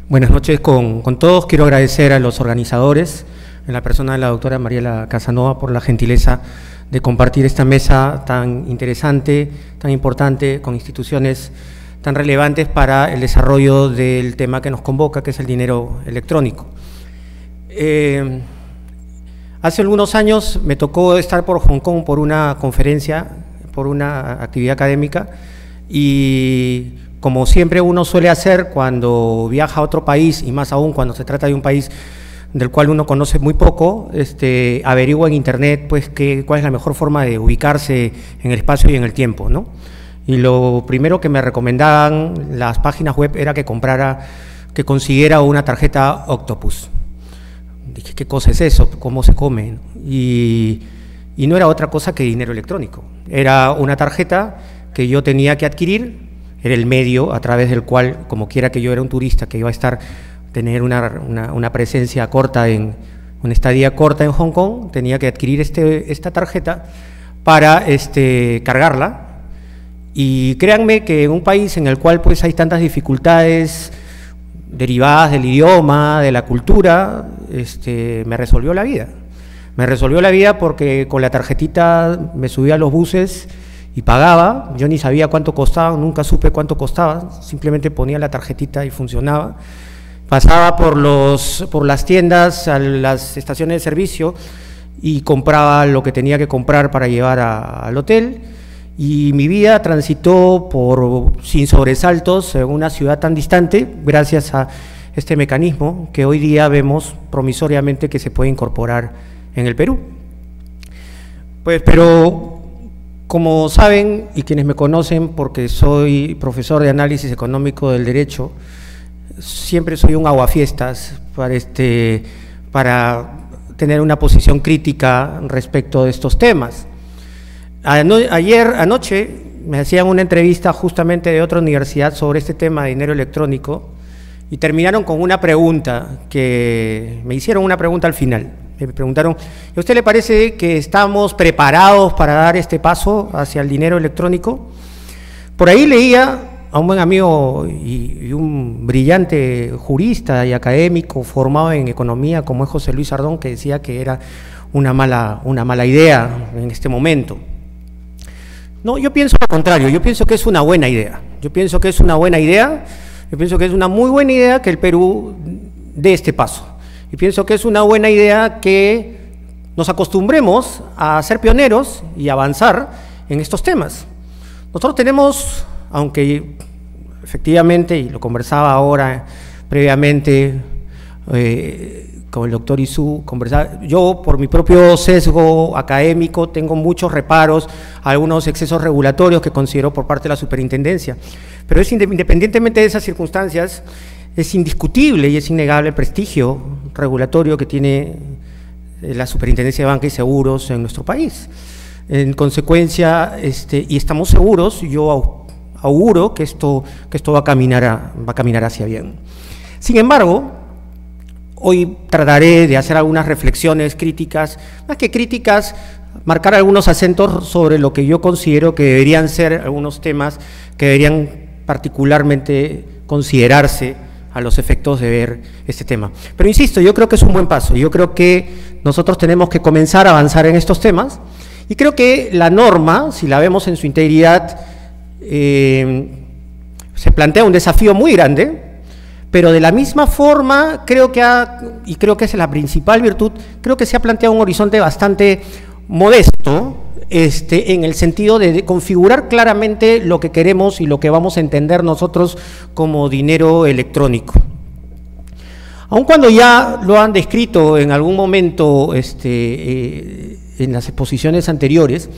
Buenas noches con todos. Quiero agradecer a los organizadores, en la persona de la doctora Mariela Casanova, por la gentileza de compartir esta mesa tan interesante, tan importante, con instituciones tan relevantes para el desarrollo del tema que nos convoca, que es el dinero electrónico. Hace algunos años me tocó estar por Hong Kong por una conferencia, por una actividad académica, y como siempre uno suele hacer cuando viaja a otro país, y más aún cuando se trata de un país del cual uno conoce muy poco, averigua en internet pues cuál es la mejor forma de ubicarse en el espacio y en el tiempo, ¿no? Y lo primero que me recomendaban las páginas web era que consiguiera una tarjeta Octopus. Dije, ¿qué cosa es eso? ¿Cómo se come? Y no era otra cosa que dinero electrónico. Era una tarjeta que yo tenía que adquirir, era el medio a través del cual, como quiera que yo era un turista que iba a tener una presencia corta, una estadía corta en Hong Kong, tenía que adquirir esta tarjeta para cargarla. Y créanme que en un país en el cual pues hay tantas dificultades derivadas del idioma, de la cultura, me resolvió la vida. Me resolvió la vida porque con la tarjetita me subía a los buses y pagaba. Yo ni sabía cuánto costaba, nunca supe cuánto costaba, simplemente ponía la tarjetita y funcionaba. Pasaba por las tiendas, a las estaciones de servicio y compraba lo que tenía que comprar para llevar al hotel. Y mi vida transitó sin sobresaltos en una ciudad tan distante, gracias a este mecanismo que hoy día vemos promisoriamente que se puede incorporar en el Perú. Pues, pero como saben, y quienes me conocen porque soy profesor de análisis económico del derecho, siempre soy un aguafiestas para tener una posición crítica respecto de estos temas. Anoche me hacían una entrevista justamente de otra universidad sobre este tema de dinero electrónico y terminaron con una pregunta, que me hicieron una pregunta al final. Me preguntaron, ¿a usted le parece que estamos preparados para dar este paso hacia el dinero electrónico? Por ahí leía a un buen amigo y un brillante jurista y académico formado en economía como es José Luis Ardón, que decía que era una mala idea en este momento. No, yo pienso lo contrario, yo pienso que es una buena idea. Yo pienso que es una buena idea, yo pienso que es una muy buena idea que el Perú dé este paso. Y pienso que es una buena idea que nos acostumbremos a ser pioneros y avanzar en estos temas. Nosotros tenemos, aunque efectivamente, y lo conversaba ahora previamente con el doctor Isú, yo por mi propio sesgo académico tengo muchos reparos a algunos excesos regulatorios que considero por parte de la superintendencia, pero independientemente de esas circunstancias, es indiscutible y es innegable el prestigio regulatorio que tiene la Superintendencia de Banca y Seguros en nuestro país. En consecuencia, y estamos seguros, yo auguro que esto va a caminar hacia bien. Sin embargo, hoy trataré de hacer algunas reflexiones críticas, más que críticas, marcar algunos acentos sobre lo que yo considero que deberían ser algunos temas que deberían particularmente considerarse a los efectos de ver este tema. Pero insisto, yo creo que es un buen paso, yo creo que nosotros tenemos que comenzar a avanzar en estos temas, y creo que la norma, si la vemos en su integridad, se plantea un desafío muy grande, pero de la misma forma creo que y creo que esa es la principal virtud, creo que se ha planteado un horizonte bastante modesto, en el sentido de configurar claramente lo que queremos y lo que vamos a entender nosotros como dinero electrónico. Aun cuando ya lo han descrito en algún momento en las exposiciones anteriores,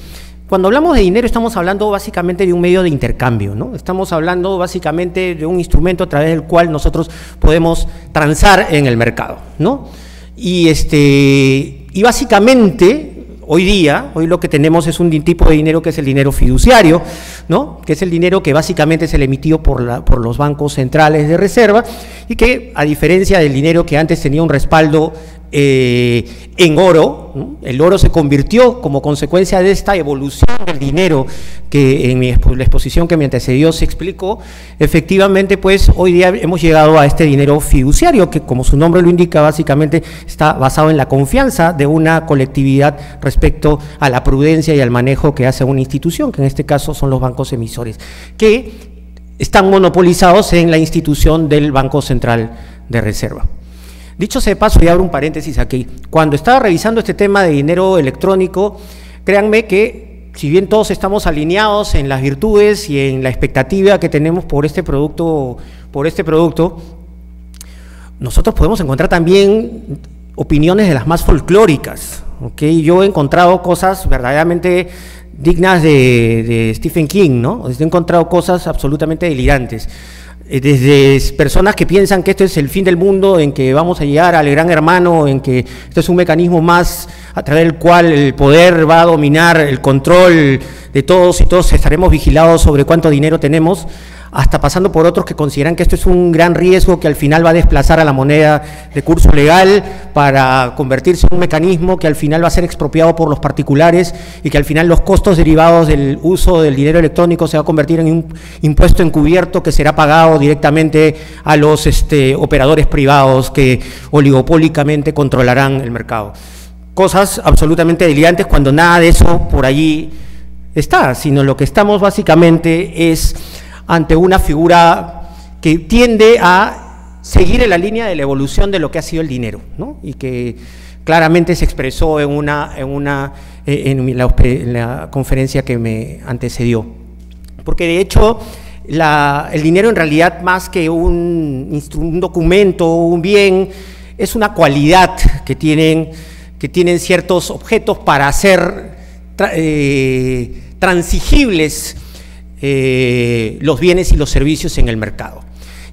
cuando hablamos de dinero estamos hablando básicamente de un medio de intercambio, ¿no? Estamos hablando básicamente de un instrumento a través del cual nosotros podemos transar en el mercado, ¿no? Y básicamente hoy lo que tenemos es un tipo de dinero que es el dinero fiduciario, ¿no? Que es el dinero que básicamente es el emitido por los bancos centrales de reserva y que, a diferencia del dinero que antes tenía un respaldo en oro, ¿no? El oro se convirtió como consecuencia de esta evolución del dinero que en la exposición que me antecedió se explicó. Efectivamente, pues hoy día hemos llegado a este dinero fiduciario que, como su nombre lo indica, básicamente está basado en la confianza de una colectividad respecto a la prudencia y al manejo que hace una institución, que en este caso son los bancos emisores, que están monopolizados en la institución del Banco Central de Reserva. Dicho sea de paso, y abro un paréntesis aquí, cuando estaba revisando este tema de dinero electrónico, créanme que si bien todos estamos alineados en las virtudes y en la expectativa que tenemos por este producto, nosotros podemos encontrar también opiniones de las más folclóricas, ¿ok? Yo he encontrado cosas verdaderamente dignas de Stephen King, ¿no? He encontrado cosas absolutamente delirantes. Desde personas que piensan que esto es el fin del mundo, en que vamos a llegar al gran hermano, en que esto es un mecanismo más a través del cual el poder va a dominar el control de todos y todos estaremos vigilados sobre cuánto dinero tenemos, hasta pasando por otros que consideran que esto es un gran riesgo que al final va a desplazar a la moneda de curso legal para convertirse en un mecanismo que al final va a ser expropiado por los particulares y que al final los costos derivados del uso del dinero electrónico se va a convertir en un impuesto encubierto que será pagado directamente a los operadores privados que oligopólicamente controlarán el mercado. Cosas absolutamente delirantes cuando nada de eso por allí está, sino lo que estamos básicamente es ante una figura que tiende a seguir en la línea de la evolución de lo que ha sido el dinero, ¿no? Y que claramente se expresó en la conferencia que me antecedió. Porque de hecho el dinero en realidad más que un documento, un bien, es una cualidad que tienen ciertos objetos para ser transigibles los bienes y los servicios en el mercado.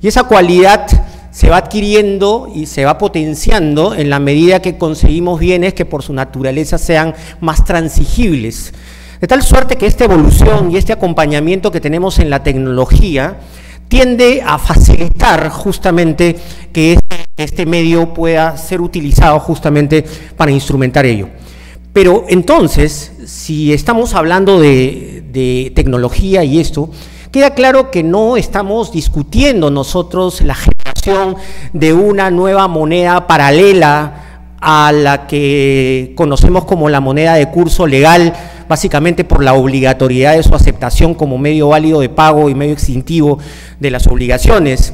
Y esa cualidad se va adquiriendo y se va potenciando en la medida que conseguimos bienes que por su naturaleza sean más transigibles. De tal suerte que esta evolución y este acompañamiento que tenemos en la tecnología tiende a facilitar justamente que este medio pueda ser utilizado justamente para instrumentar ello. Pero entonces, si estamos hablando de tecnología y esto, queda claro que no estamos discutiendo nosotros la generación de una nueva moneda paralela a la que conocemos como la moneda de curso legal, básicamente por la obligatoriedad de su aceptación como medio válido de pago y medio extintivo de las obligaciones,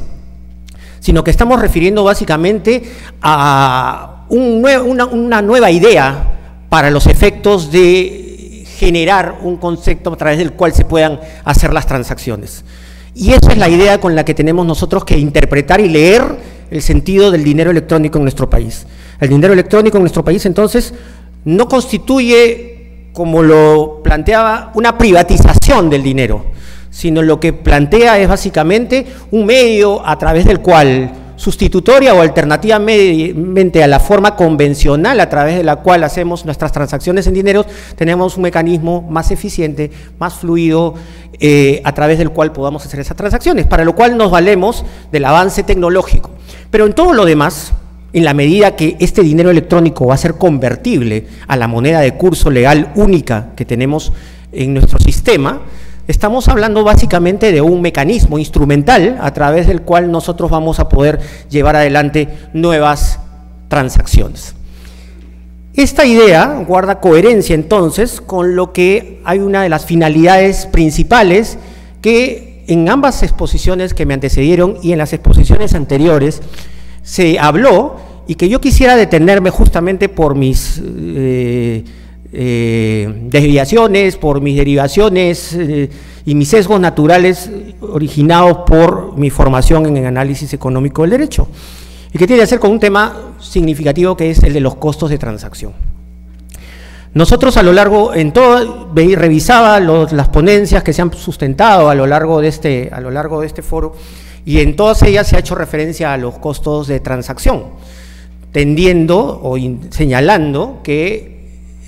sino que estamos refiriendo básicamente a una nueva idea para los efectos de generar un concepto a través del cual se puedan hacer las transacciones. Y esa es la idea con la que tenemos nosotros que interpretar y leer el sentido del dinero electrónico en nuestro país. El dinero electrónico en nuestro país, entonces, no constituye, como lo planteaba, una privatización del dinero, sino lo que plantea es básicamente un medio a través del cual, sustitutoria o alternativamente a la forma convencional a través de la cual hacemos nuestras transacciones en dinero, tenemos un mecanismo más eficiente, más fluido, a través del cual podamos hacer esas transacciones, para lo cual nos valemos del avance tecnológico. Pero en todo lo demás, en la medida que este dinero electrónico va a ser convertible a la moneda de curso legal única que tenemos en nuestro sistema, estamos hablando básicamente de un mecanismo instrumental a través del cual nosotros vamos a poder llevar adelante nuevas transacciones. Esta idea guarda coherencia entonces con lo que hay una de las finalidades principales que en ambas exposiciones que me antecedieron y en las exposiciones anteriores se habló y que yo quisiera detenerme justamente por mis desviaciones, por mis derivaciones y mis sesgos naturales originados por mi formación en el análisis económico del derecho, y que tiene que ver con un tema significativo que es el de los costos de transacción. Nosotros a lo largo, revisaba las ponencias que se han sustentado a lo largo de este foro, y en todas ellas se ha hecho referencia a los costos de transacción, tendiendo o señalando que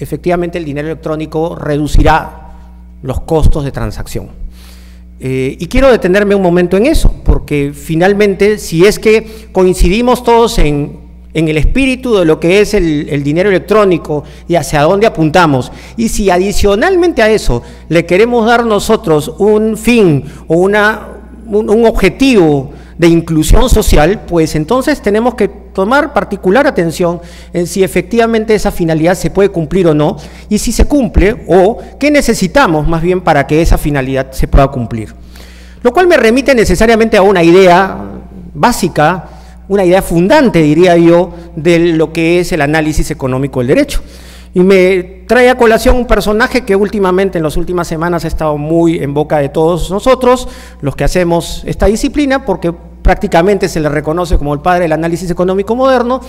efectivamente el dinero electrónico reducirá los costos de transacción. Y quiero detenerme un momento en eso, porque finalmente, si es que coincidimos todos en en el espíritu de lo que es el dinero electrónico y hacia dónde apuntamos, y si adicionalmente a eso le queremos dar nosotros un fin o un objetivo de inclusión social, pues entonces tenemos que tomar particular atención en si efectivamente esa finalidad se puede cumplir o no, y si se cumple, o qué necesitamos más bien para que esa finalidad se pueda cumplir. Lo cual me remite necesariamente a una idea básica, una idea fundante, diría yo, de lo que es el análisis económico del derecho. Y me trae a colación un personaje que últimamente, en las últimas semanas, ha estado muy en boca de todos nosotros, los que hacemos esta disciplina, porque prácticamente se le reconoce como el padre del análisis económico moderno,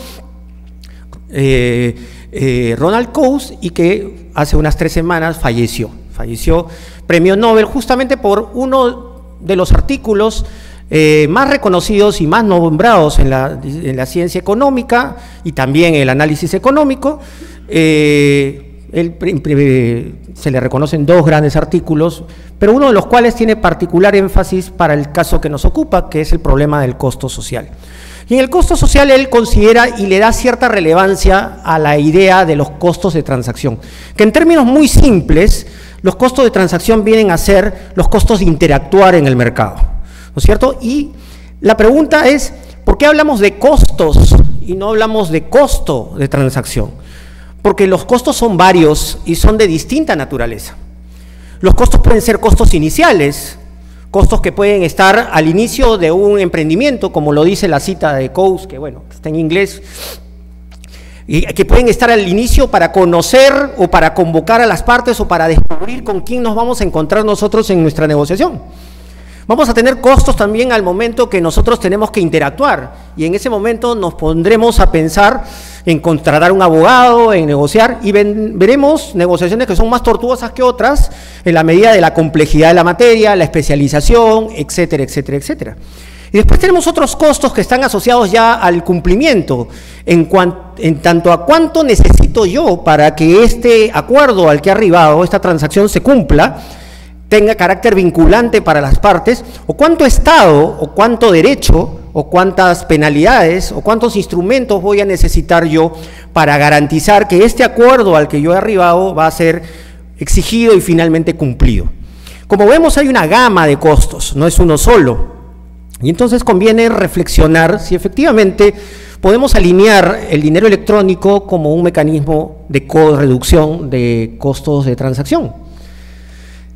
Ronald Coase, y que hace unas 3 semanas falleció premio Nobel justamente por uno de los artículos más reconocidos y más nombrados en la ciencia económica y también el análisis económico. Se le reconocen 2 grandes artículos, pero uno de los cuales tiene particular énfasis para el caso que nos ocupa, que es el problema del costo social. Y en el costo social él considera y le da cierta relevancia a la idea de los costos de transacción, que en términos muy simples, los costos de transacción vienen a ser los costos de interactuar en el mercado, ¿no es cierto? Y la pregunta es, ¿por qué hablamos de costos y no hablamos de costo de transacción? Porque los costos son varios y son de distinta naturaleza. Los costos pueden ser costos iniciales, costos que pueden estar al inicio de un emprendimiento, como lo dice la cita de Coase, que bueno, está en inglés, y que pueden estar al inicio para conocer o para convocar a las partes o para descubrir con quién nos vamos a encontrar nosotros en nuestra negociación. Vamos a tener costos también al momento que nosotros tenemos que interactuar, y en ese momento nos pondremos a pensar en contratar un abogado, en negociar, y veremos negociaciones que son más tortuosas que otras en la medida de la complejidad de la materia, la especialización, etcétera, etcétera, etcétera. Y después tenemos otros costos que están asociados ya al cumplimiento, en tanto a cuánto necesito yo para que este acuerdo al que he arribado, esta transacción se cumpla, tenga carácter vinculante para las partes, o cuánto Estado, o cuánto derecho, o cuántas penalidades, o cuántos instrumentos voy a necesitar yo para garantizar que este acuerdo al que yo he arribado va a ser exigido y finalmente cumplido. Como vemos, hay una gama de costos, no es uno solo, y entonces conviene reflexionar si efectivamente podemos alinear el dinero electrónico como un mecanismo de reducción de costos de transacción.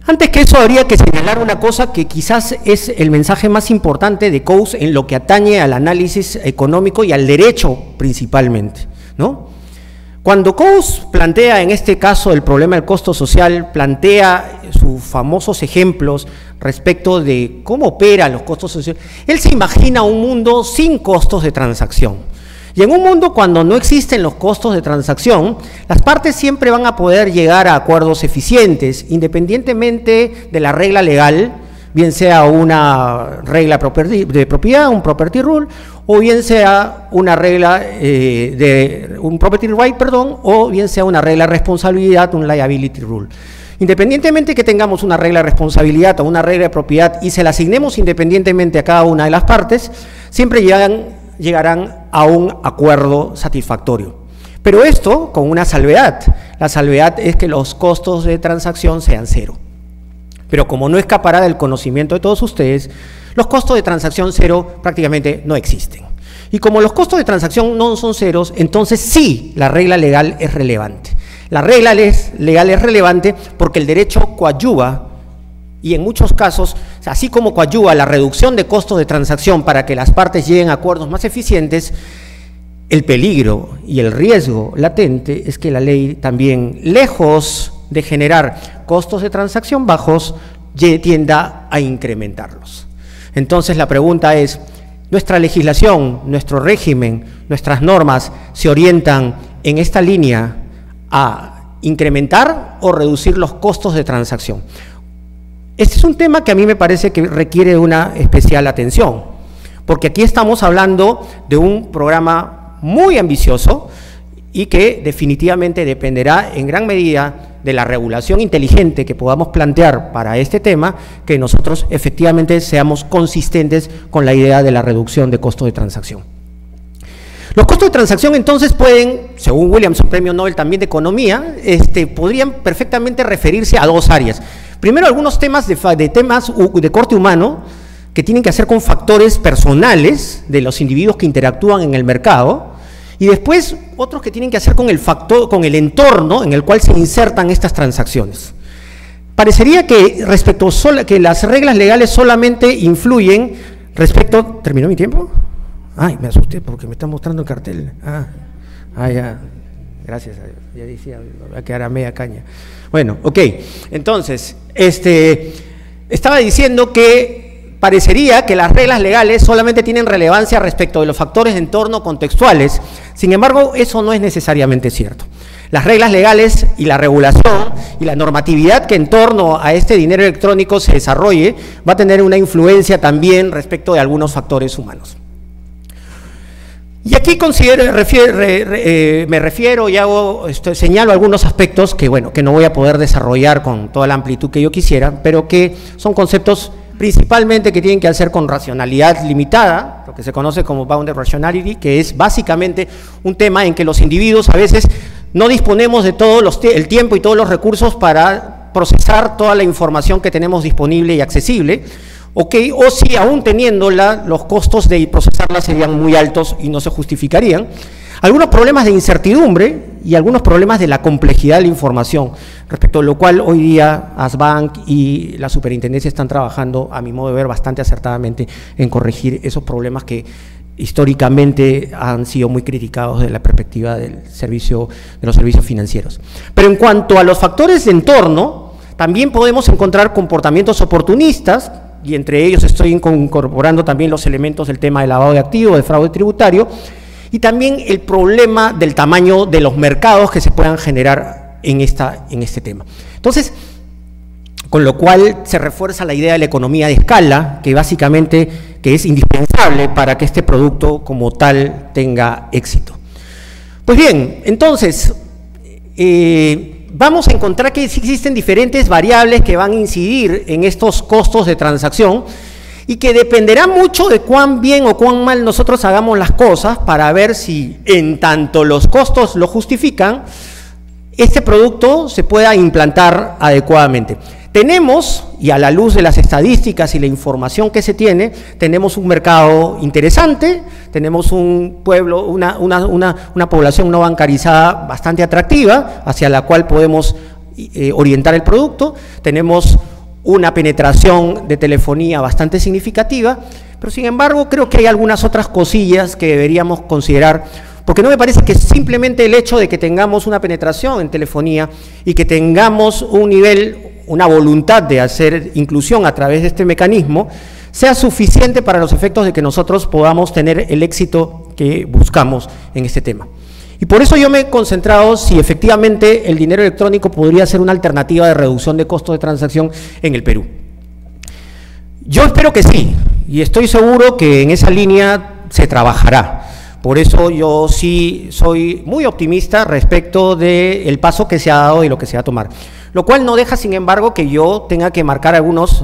Antes que eso, habría que señalar una cosa que quizás es el mensaje más importante de Coase en lo que atañe al análisis económico y al derecho principalmente, ¿no? Cuando Coase plantea en este caso el problema del costo social, plantea sus famosos ejemplos respecto de cómo operan los costos sociales, él se imagina un mundo sin costos de transacción. Y en un mundo cuando no existen los costos de transacción, las partes siempre van a poder llegar a acuerdos eficientes, independientemente de la regla legal, bien sea una regla de propiedad, un property rule, o bien sea una regla un property right, perdón, o bien sea una regla de responsabilidad, un liability rule. Independientemente que tengamos una regla de responsabilidad o una regla de propiedad y se la asignemos independientemente a cada una de las partes, siempre llegarán a un acuerdo satisfactorio. Pero esto con una salvedad. La salvedad es que los costos de transacción sean 0. Pero como no escapará del conocimiento de todos ustedes, los costos de transacción 0 prácticamente no existen. Y como los costos de transacción no son ceros, entonces sí, la regla legal es relevante. La regla legal es relevante porque el derecho coadyuva, y en muchos casos, así como coadyuva la reducción de costos de transacción para que las partes lleguen a acuerdos más eficientes, el peligro y el riesgo latente es que la ley también, lejos de generar costos de transacción bajos, tienda a incrementarlos. Entonces la pregunta es, ¿nuestra legislación, nuestro régimen, nuestras normas se orientan en esta línea a incrementar o reducir los costos de transacción? Este es un tema que a mí me parece que requiere una especial atención, porque aquí estamos hablando de un programa muy ambicioso y que definitivamente dependerá en gran medida de la regulación inteligente que podamos plantear para este tema, que nosotros efectivamente seamos consistentes con la idea de la reducción de costos de transacción. Los costos de transacción entonces pueden, según Williamson, premio Nobel también de Economía, podrían perfectamente referirse a dos áreas. Primero, algunos temas de corte humano que tienen que hacer con factores personales de los individuos que interactúan en el mercado, y después otros que tienen que hacer con el entorno en el cual se insertan estas transacciones. Parecería que que las reglas legales solamente influyen respecto... ¿Terminó mi tiempo? Ay, me asusté porque me está mostrando el cartel. Ya. Gracias a Dios. Ya decía, me va a quedar a media caña. Bueno, ok. Entonces, estaba diciendo que parecería que las reglas legales solamente tienen relevancia respecto de los factores de entorno contextuales. Sin embargo, eso no es necesariamente cierto. Las reglas legales y la regulación y la normatividad que en torno a este dinero electrónico se desarrolle va a tener una influencia también respecto de algunos factores humanos. Y aquí me refiero y señalo algunos aspectos que, bueno, que no voy a poder desarrollar con toda la amplitud que yo quisiera, pero que son conceptos principalmente que tienen que hacer con racionalidad limitada, lo que se conoce como bounded rationality, que es básicamente un tema en que los individuos a veces no disponemos de todo el tiempo y todos los recursos para procesar toda la información que tenemos disponible y accesible, o si aún teniéndola, los costos de procesarla serían muy altos y no se justificarían. Algunos problemas de incertidumbre y algunos problemas de la complejidad de la información, respecto a lo cual hoy día ASBank y la superintendencia están trabajando, a mi modo de ver, bastante acertadamente en corregir esos problemas que históricamente han sido muy criticados desde la perspectiva de los servicios financieros. Pero en cuanto a los factores de entorno, también podemos encontrar comportamientos oportunistas, y entre ellos estoy incorporando también los elementos del tema del lavado de activos, del fraude tributario, y también el problema del tamaño de los mercados que se puedan generar en este tema. Entonces, con lo cual se refuerza la idea de la economía de escala, que básicamente es indispensable para que este producto como tal tenga éxito. Pues bien, entonces, vamos a encontrar que existen diferentes variables que van a incidir en estos costos de transacción y que dependerá mucho de cuán bien o cuán mal nosotros hagamos las cosas para ver si en tanto los costos lo justifican, este producto se pueda implantar adecuadamente. Tenemos, y a la luz de las estadísticas y la información que se tiene, tenemos un mercado interesante, tenemos un pueblo, una población no bancarizada bastante atractiva, hacia la cual podemos orientar el producto, tenemos una penetración de telefonía bastante significativa, pero sin embargo creo que hay algunas otras cosillas que deberíamos considerar, porque no me parece que simplemente el hecho de que tengamos una penetración en telefonía y que tengamos un nivel, una voluntad de hacer inclusión a través de este mecanismo, sea suficiente para los efectos de que nosotros podamos tener el éxito que buscamos en este tema. Y por eso yo me he concentrado si efectivamente el dinero electrónico podría ser una alternativa de reducción de costos de transacción en el Perú. Yo espero que sí, y estoy seguro que en esa línea se trabajará. Por eso yo sí soy muy optimista respecto del paso que se ha dado y lo que se va a tomar. Lo cual no deja, sin embargo, que yo tenga que marcar algunas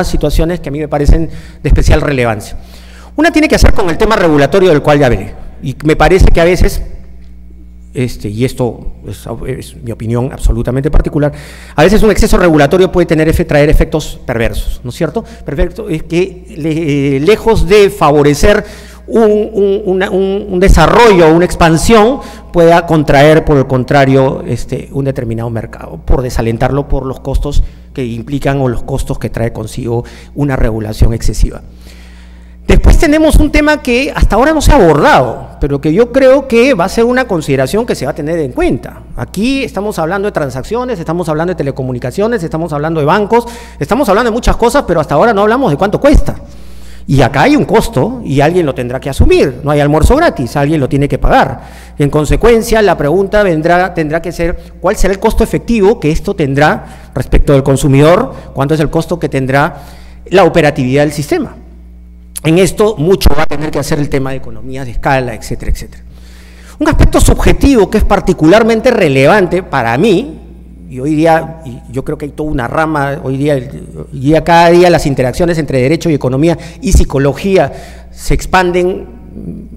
situaciones que a mí me parecen de especial relevancia. Una tiene que hacer con el tema regulatorio del cual ya veré. Y me parece que a veces, y esto es mi opinión absolutamente particular, a veces un exceso regulatorio puede traer efectos perversos, ¿no es cierto? Perfecto, es que lejos de favorecer un desarrollo, una expansión, pueda contraer, por el contrario, un determinado mercado, por desalentarlo por los costos que implican o los costos que trae consigo una regulación excesiva. Después tenemos un tema que hasta ahora no se ha abordado, pero que yo creo que va a ser una consideración que se va a tener en cuenta. Aquí estamos hablando de transacciones, estamos hablando de telecomunicaciones, estamos hablando de bancos, estamos hablando de muchas cosas, pero hasta ahora no hablamos de cuánto cuesta. Y acá hay un costo y alguien lo tendrá que asumir, no hay almuerzo gratis, alguien lo tiene que pagar. En consecuencia, la pregunta tendrá que ser, ¿cuál será el costo efectivo que esto tendrá respecto del consumidor? ¿Cuánto es el costo que tendrá la operatividad del sistema? En esto mucho va a tener que hacer el tema de economías de escala, etcétera, etcétera. Un aspecto subjetivo que es particularmente relevante para mí, y hoy día, y yo creo que hay toda una rama, hoy día cada día las interacciones entre derecho y economía y psicología se expanden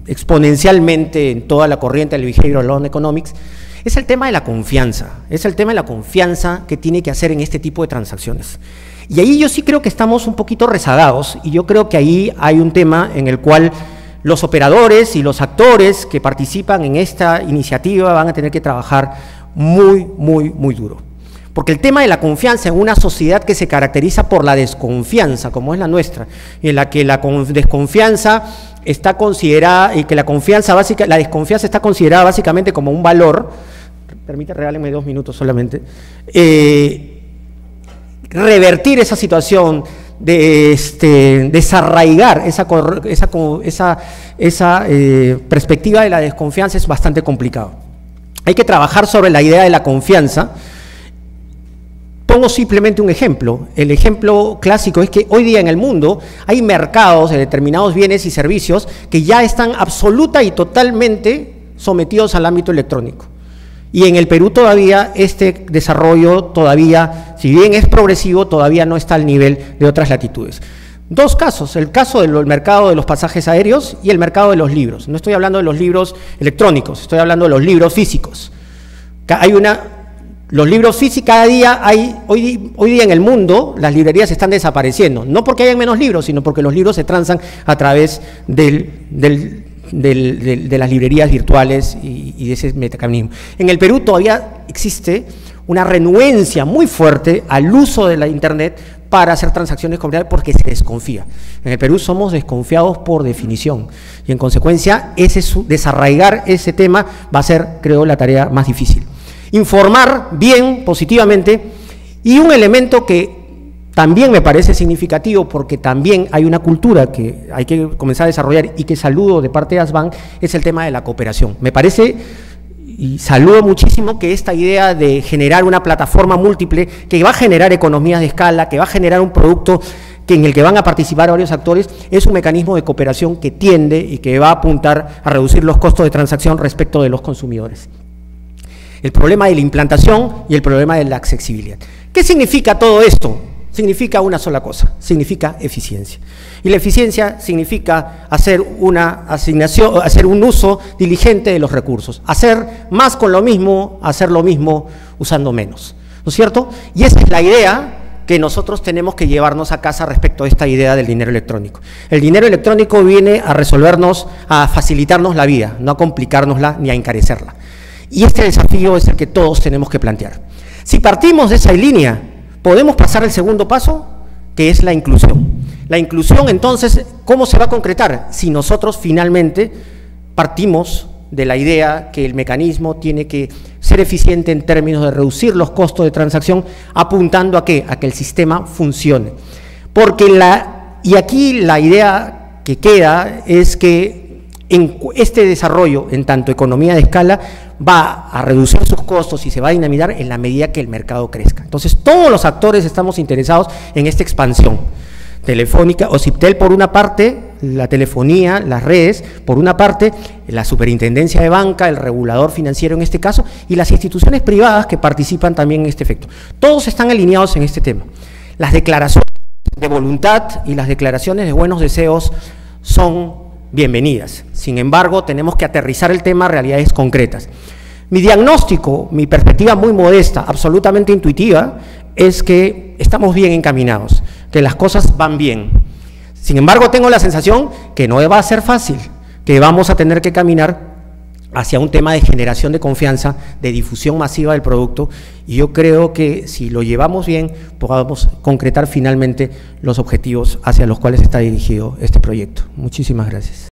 exponencialmente en toda la corriente del Behavioral Economics, es el tema de la confianza, es el tema de la confianza que tiene que hacer en este tipo de transacciones. Y ahí yo sí creo que estamos un poquito rezagados, y yo creo que ahí hay un tema en el cual los operadores y los actores que participan en esta iniciativa van a tener que trabajar muy, muy, muy duro. Porque el tema de la confianza en una sociedad que se caracteriza por la desconfianza, como es la nuestra, en la que la desconfianza está considerada, y que la desconfianza está considerada básicamente como un valor, regálenme 2 minutos solamente, revertir esa situación, desarraigar esa perspectiva de la desconfianza es bastante complicado. Hay que trabajar sobre la idea de la confianza. Pongo simplemente un ejemplo. El ejemplo clásico es que hoy día en el mundo hay mercados de determinados bienes y servicios que ya están absoluta y totalmente sometidos al ámbito electrónico. Y en el Perú todavía este desarrollo si bien es progresivo, todavía no está al nivel de otras latitudes. 2 casos, el caso del mercado de los pasajes aéreos y el mercado de los libros. No estoy hablando de los libros electrónicos, estoy hablando de los libros físicos. Los libros físicos, cada día hoy día en el mundo, las librerías están desapareciendo, no porque hayan menos libros, sino porque los libros se transan a través de las librerías virtuales y de ese mecanismo. En el Perú todavía existe una renuencia muy fuerte al uso de la Internet para hacer transacciones comerciales porque se desconfía. En el Perú somos desconfiados por definición y en consecuencia desarraigar ese tema va a ser, creo, la tarea más difícil. Informar bien, positivamente, y un elemento que también me parece significativo porque también hay una cultura que hay que comenzar a desarrollar y que saludo de parte de ASBAN, es el tema de la cooperación. Me parece y saludo muchísimo que esta idea de generar una plataforma múltiple que va a generar economías de escala, que va a generar un producto en el que van a participar varios actores, es un mecanismo de cooperación que tiende y que va a apuntar a reducir los costos de transacción respecto de los consumidores. El problema de la implantación y el problema de la accesibilidad. ¿Qué significa todo esto? Significa una sola cosa, significa eficiencia. Y la eficiencia significa hacer un uso diligente de los recursos, hacer más con lo mismo, hacer lo mismo usando menos, ¿no es cierto? Y esa es la idea que nosotros tenemos que llevarnos a casa respecto a esta idea del dinero electrónico. El dinero electrónico viene a resolvernos, a facilitarnos la vida, no a complicárnosla ni a encarecerla. Y este desafío es el que todos tenemos que plantear. Si partimos de esa línea, podemos pasar al segundo paso, que es la inclusión. La inclusión, entonces, ¿cómo se va a concretar? Si nosotros finalmente partimos de la idea que el mecanismo tiene que ser eficiente en términos de reducir los costos de transacción, apuntando ¿a qué? A que el sistema funcione. Porque y aquí la idea que queda es que en este desarrollo, en tanto economía de escala, va a reducir sus costos y se va a dinamizar en la medida que el mercado crezca. Entonces, todos los actores estamos interesados en esta expansión. Telefónica, Ociptel por una parte, la telefonía, las redes, por una parte, la superintendencia de banca, el regulador financiero en este caso, y las instituciones privadas que participan también en este efecto. Todos están alineados en este tema. Las declaraciones de voluntad y las declaraciones de buenos deseos son bienvenidas. Sin embargo, tenemos que aterrizar el tema a realidades concretas. Mi diagnóstico, mi perspectiva muy modesta, absolutamente intuitiva, es que estamos bien encaminados, que las cosas van bien. Sin embargo, tengo la sensación que no va a ser fácil, que vamos a tener que caminar hacia un tema de generación de confianza, de difusión masiva del producto, y yo creo que si lo llevamos bien, podamos concretar finalmente los objetivos hacia los cuales está dirigido este proyecto. Muchísimas gracias.